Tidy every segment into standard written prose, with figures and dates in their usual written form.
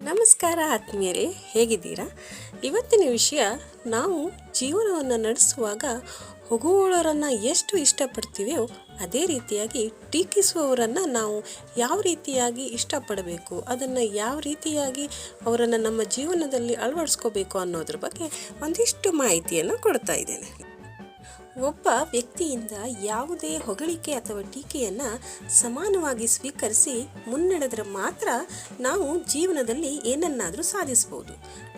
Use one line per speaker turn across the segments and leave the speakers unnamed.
ನಮಸ್ಕಾರ ಆತ್ಮೀಯರೇ, ಹೇಗಿದ್ದೀರಾ? ಇವತ್ತಿನ ವಿಷಯ, ನಾವು ಜೀವನವನ್ನು ನಡೆಸುವಾಗ ಹೊಗುವವರನ್ನು ಎಷ್ಟು ಇಷ್ಟಪಡ್ತೀವೋ ಅದೇ ರೀತಿಯಾಗಿ ಟೀಕಿಸುವವರನ್ನು ನಾವು ಯಾವ ರೀತಿಯಾಗಿ ಇಷ್ಟಪಡಬೇಕು, ಅದನ್ನು ಯಾವ ರೀತಿಯಾಗಿ ಅವರನ್ನು ನಮ್ಮ ಜೀವನದಲ್ಲಿ ಅಳವಡಿಸ್ಕೋಬೇಕು ಅನ್ನೋದ್ರ ಬಗ್ಗೆ ಒಂದಿಷ್ಟು ಮಾಹಿತಿಯನ್ನು ಕೊಡ್ತಾ ಇದ್ದೇನೆ. ಒಬ್ಬ ವ್ಯಕ್ತಿಯಿಂದ ಯಾವುದೇ ಹೊಗಳಿಕೆ ಅಥವಾ ಟೀಕೆಯನ್ನು ಸಮಾನವಾಗಿ ಸ್ವೀಕರಿಸಿ ಮುನ್ನಡೆದರೆ ಮಾತ್ರ ನಾವು ಜೀವನದಲ್ಲಿ ಏನನ್ನಾದರೂ ಸಾಧಿಸ್ಬೋದು.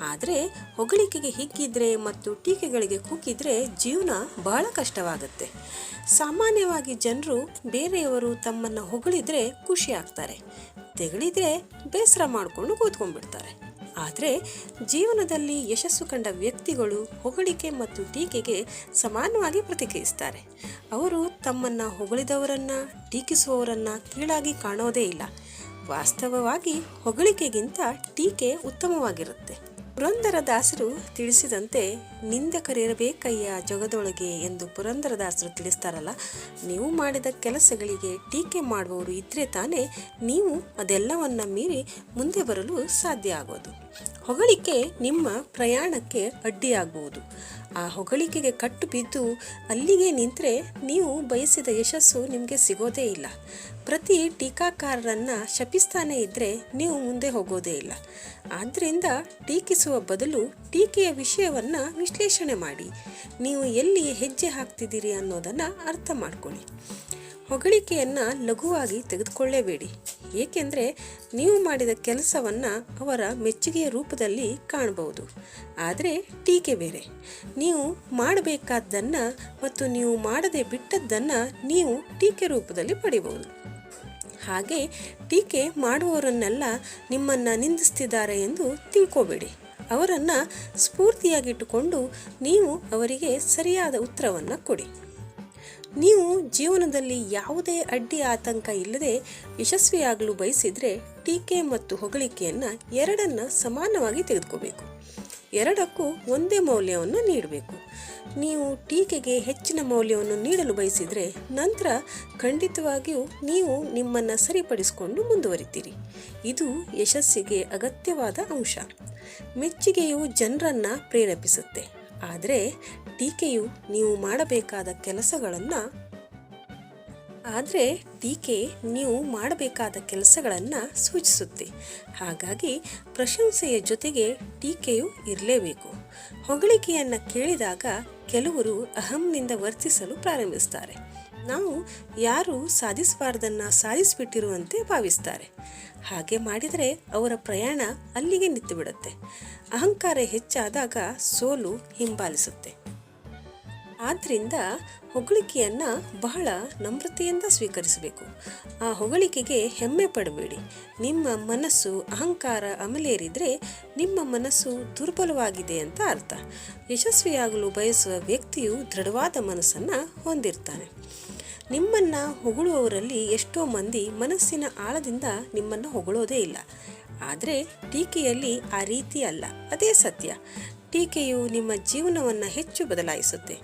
ಆದರೆ ಹೊಗಳಿಕೆಗೆ ಹಿಗ್ಗಿದ್ರೆ ಮತ್ತು ಟೀಕೆಗಳಿಗೆ ಕುಗ್ಗಿದ್ರೆ ಜೀವನ ಬಹಳ ಕಷ್ಟವಾಗುತ್ತೆ. ಸಾಮಾನ್ಯವಾಗಿ ಜನರು ಬೇರೆಯವರು ತಮ್ಮನ್ನು ಹೊಗಳಿದ್ರೆ ಖುಷಿ ಆಗ್ತಾರೆ, ತೆಗಳಿದ್ರೆ ಬೇಸರ ಮಾಡಿಕೊಂಡು ಕೂತ್ಕೊಂಡ್ಬಿಡ್ತಾರೆ. ಆದರೆ ಜೀವನದಲ್ಲಿ ಯಶಸ್ಸು ಕಂಡ ವ್ಯಕ್ತಿಗಳು ಹೊಗಳಿಕೆ ಮತ್ತು ಟೀಕೆಗೆ ಸಮಾನವಾಗಿ ಪ್ರತಿಕ್ರಿಯಿಸ್ತಾರೆ. ಅವರು ತಮ್ಮನ್ನು ಹೊಗಳಿದವರನ್ನು, ಟೀಕಿಸುವವರನ್ನು ಕೀಳಾಗಿ ಕಾಣೋದೇ ಇಲ್ಲ. ವಾಸ್ತವವಾಗಿ ಹೊಗಳಿಕೆಗಿಂತ ಟೀಕೆ ಉತ್ತಮವಾಗಿರುತ್ತೆ. ಪುರಂದರದಾಸರು ತಿಳಿಸಿದಂತೆ, ನಿಂದಕರಿರಬೇಕಯ್ಯ ಜಗದೊಳಗೆ ಎಂದು ಪುರಂದರದಾಸರು ತಿಳಿಸ್ತಾರಲ್ಲ, ನೀವು ಮಾಡಿದ ಕೆಲಸಗಳಿಗೆ ಟೀಕೆ ಮಾಡುವವರು ಇದ್ದರೆ ತಾನೇ ನೀವು ಅದೆಲ್ಲವನ್ನು ಮೀರಿ ಮುಂದೆ ಬರಲು ಸಾಧ್ಯ ಆಗೋದು. ಹೊಗಳಿಕೆ ನಿಮ್ಮ ಪ್ರಯಾಣಕ್ಕೆ ಅಡ್ಡಿಯಾಗಬಹುದು. ಆ ಹೊಗಳಿಕೆಗೆ ಕಟ್ಟು ಬಿದ್ದು ಅಲ್ಲಿಗೆ ನಿಂತರೆ ನೀವು ಬಯಸಿದ ಯಶಸ್ಸು ನಿಮಗೆ ಸಿಗೋದೇ ಇಲ್ಲ. ಪ್ರತಿ ಟೀಕಾಕಾರರನ್ನು ಶಪಿಸ್ತಾನೆ ಇದ್ದರೆ ನೀವು ಮುಂದೆ ಹೋಗೋದೇ ಇಲ್ಲ. ಆದ್ದರಿಂದ ಟೀಕಿಸುವ ಬದಲು ಟೀಕೆಯ ವಿಷಯವನ್ನು ವಿಶ್ಲೇಷಣೆ ಮಾಡಿ ನೀವು ಎಲ್ಲಿ ಹೆಜ್ಜೆ ಹಾಕ್ತಿದ್ದೀರಿ ಅನ್ನೋದನ್ನು ಅರ್ಥ ಮಾಡ್ಕೊಳ್ಳಿ. ಹೊಗಳಿಕೆಯನ್ನು ಲಘುವಾಗಿ ತೆಗೆದುಕೊಳ್ಳೇಬೇಡಿ, ಏಕೆಂದರೆ ನೀವು ಮಾಡಿದ ಕೆಲಸವನ್ನು ಅವರ ಮೆಚ್ಚುಗೆಯ ರೂಪದಲ್ಲಿ ಕಾಣಬಹುದು. ಆದರೆ ಟೀಕೆ ಬೇರೆ. ನೀವು ಮಾಡಬೇಕಾದ್ದನ್ನು ಮತ್ತು ನೀವು ಮಾಡದೆ ಬಿಟ್ಟದ್ದನ್ನು ನೀವು ಟೀಕೆ ರೂಪದಲ್ಲಿ ಪಡಿಬಹುದು. ಹಾಗೆ ಟೀಕೆ ಮಾಡುವವರನ್ನೆಲ್ಲ ನಿಮ್ಮನ್ನು ನಿಂದಿಸ್ತಿದ್ದಾರೆ ಎಂದು ತಿಳ್ಕೋಬೇಡಿ. ಅವರನ್ನು ಸ್ಫೂರ್ತಿಯಾಗಿಟ್ಟುಕೊಂಡು ನೀವು ಅವರಿಗೆ ಸರಿಯಾದ ಉತ್ತರವನ್ನು ಕೊಡಿ. ನೀವು ಜೀವನದಲ್ಲಿ ಯಾವುದೇ ಅಡ್ಡಿ ಆತಂಕ ಇಲ್ಲದೆ ಯಶಸ್ವಿಯಾಗಲು ಬಯಸಿದರೆ ಟೀಕೆ ಮತ್ತು ಹೊಗಳಿಕೆಯನ್ನು ಎರಡನ್ನು ಸಮಾನವಾಗಿ ತೆಗೆದುಕೋಬೇಕು. ಎರಡಕ್ಕೂ ಒಂದೇ ಮೌಲ್ಯವನ್ನು ನೀಡಬೇಕು. ನೀವು ಟೀಕೆಗೆ ಹೆಚ್ಚಿನ ಮೌಲ್ಯವನ್ನು ನೀಡಲು ಬಯಸಿದರೆ ನಂತರ ಖಂಡಿತವಾಗಿಯೂ ನೀವು ನಿಮ್ಮನ್ನು ಸರಿಪಡಿಸಿಕೊಂಡು ಮುಂದುವರಿತೀರಿ. ಇದು ಯಶಸ್ಸಿಗೆ ಅಗತ್ಯವಾದ ಅಂಶ. ಮೆಚ್ಚುಗೆಯು ಜನರನ್ನು ಪ್ರೇರೇಪಿಸುತ್ತೆ, ಆದರೆ ಟೀಕೆಯು ನೀವು ಮಾಡಬೇಕಾದ ಕೆಲಸಗಳನ್ನು ಸೂಚಿಸುತ್ತೆ. ಹಾಗಾಗಿ ಪ್ರಶಂಸೆಯ ಜೊತೆಗೆ ಟೀಕೆಯು ಇರಲೇಬೇಕು. ಹೊಗಳಿಕೆಯನ್ನು ಕೇಳಿದಾಗ ಕೆಲವರು ಅಹಂನಿಂದ ವರ್ತಿಸಲು ಪ್ರಾರಂಭಿಸ್ತಾರೆ. ನಾವು ಯಾರು ಸಾಧಿಸಬಾರ್ದನ್ನು ಸಾಧಿಸಿಬಿಟ್ಟಿರುವಂತೆ ಭಾವಿಸ್ತಾರೆ. ಹಾಗೆ ಮಾಡಿದರೆ ಅವರ ಪ್ರಯಾಣ ಅಲ್ಲಿಗೆ ನಿಂತುಬಿಡುತ್ತೆ. ಅಹಂಕಾರ ಹೆಚ್ಚಾದಾಗ ಸೋಲು ಹಿಂಬಾಲಿಸುತ್ತೆ. ಆದ್ದರಿಂದ ಹೊಗಳಿಕೆಯನ್ನು ಬಹಳ ನಮ್ರತೆಯಿಂದ ಸ್ವೀಕರಿಸಬೇಕು. ಆ ಹೊಗಳಿಕೆಗೆ ಹೆಮ್ಮೆ ಪಡಬೇಡಿ. ನಿಮ್ಮ ಮನಸ್ಸು ಅಹಂಕಾರ ಅಮಲೇರಿದರೆ ನಿಮ್ಮ ಮನಸ್ಸು ದುರ್ಬಲವಾಗಿದೆ ಅಂತ ಅರ್ಥ. ಯಶಸ್ವಿಯಾಗಲು ಬಯಸುವ ವ್ಯಕ್ತಿಯು ದೃಢವಾದ ಮನಸ್ಸನ್ನು ಹೊಂದಿರ್ತಾನೆ. ನಿಮ್ಮನ್ನು ಹೊಗಳುವವರಲ್ಲಿ ಎಷ್ಟೋ ಮಂದಿ ಮನಸ್ಸಿನ ಆಳದಿಂದ ನಿಮ್ಮನ್ನು ಹೊಗಳೋದೇ ಇಲ್ಲ. ಆದರೆ ಟೀಕೆಯಲ್ಲಿ ಆ ರೀತಿ ಅಲ್ಲ, ಅದೇ ಸತ್ಯ. ಟೀಕೆಯು ನಿಮ್ಮ ಜೀವನವನ್ನು ಹೆಚ್ಚು ಬದಲಾಯಿಸುತ್ತೆ.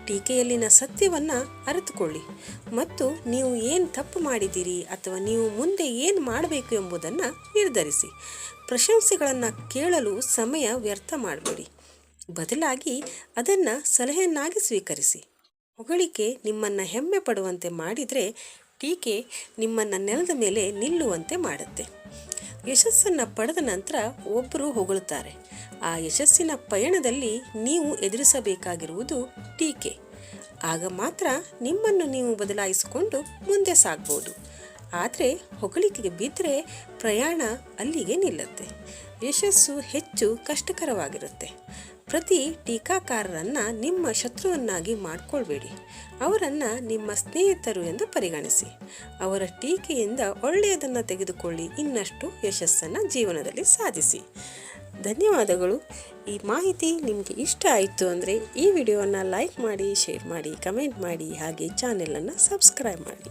ಟೀಕೆಯಲ್ಲಿನ ಸತ್ಯವನ್ನು ಅರಿತುಕೊಳ್ಳಿ ಮತ್ತು ನೀವು ಏನು ತಪ್ಪು ಮಾಡಿದ್ದೀರಿ ಅಥವಾ ನೀವು ಮುಂದೆ ಏನು ಮಾಡಬೇಕು ಎಂಬುದನ್ನು ನಿರ್ಧರಿಸಿ. ಪ್ರಶಂಸೆಗಳನ್ನು ಕೇಳಲು ಸಮಯ ವ್ಯರ್ಥ ಮಾಡಬೇಡಿ, ಬದಲಾಗಿ ಅದನ್ನು ಸಲಹೆಯನ್ನಾಗಿ ಸ್ವೀಕರಿಸಿ. ಹೊಗಳಿಕೆ ನಿಮ್ಮನ್ನು ಹೆಮ್ಮೆ ಪಡುವಂತೆ ಮಾಡಿದರೆ ಟೀಕೆ ನಿಮ್ಮನ್ನು ನೆಲದ ಮೇಲೆ ನಿಲ್ಲುವಂತೆ ಮಾಡುತ್ತೆ. ಯಶಸ್ಸನ್ನು ಪಡೆದ ನಂತರ ಒಬ್ಬರು ಹೊಗಳುತ್ತಾರೆ. ಆ ಯಶಸ್ಸಿನ ಪಯಣದಲ್ಲಿ ನೀವು ಎದುರಿಸಬೇಕಾಗಿರುವುದು ಟೀಕೆ. ಆಗ ಮಾತ್ರ ನಿಮ್ಮನ್ನು ನೀವು ಬದಲಾಯಿಸಿಕೊಂಡು ಮುಂದೆ ಸಾಗ್ಬೋದು. ಆದರೆ ಹೊಗಳಿಕೆಗೆ ಬಿದ್ದರೆ ಪ್ರಯಾಣ ಅಲ್ಲಿಗೆ ನಿಲ್ಲುತ್ತೆ. ಯಶಸ್ಸು ಹೆಚ್ಚು ಕಷ್ಟಕರವಾಗಿರುತ್ತೆ. ಪ್ರತಿ ಟೀಕಾಕಾರರನ್ನು ನಿಮ್ಮ ಶತ್ರುವನ್ನಾಗಿ ಮಾಡಿಕೊಳ್ಬೇಡಿ. ಅವರನ್ನು ನಿಮ್ಮ ಸ್ನೇಹಿತರು ಎಂದು ಪರಿಗಣಿಸಿ. ಅವರ ಟೀಕೆಯಿಂದ ಒಳ್ಳೆಯದನ್ನು ತೆಗೆದುಕೊಳ್ಳಿ. ಇನ್ನಷ್ಟು ಯಶಸ್ಸನ್ನು ಜೀವನದಲ್ಲಿ ಸಾಧಿಸಿ. ಧನ್ಯವಾದಗಳು. ಈ ಮಾಹಿತಿ ನಿಮಗೆ ಇಷ್ಟ ಆಯಿತು ಅಂದರೆ ಈ ವಿಡಿಯೋವನ್ನು ಲೈಕ್ ಮಾಡಿ, ಶೇರ್ ಮಾಡಿ, ಕಮೆಂಟ್ ಮಾಡಿ, ಹಾಗೆ ಚಾನೆಲನ್ನು ಸಬ್ಸ್ಕ್ರೈಬ್ ಮಾಡಿ.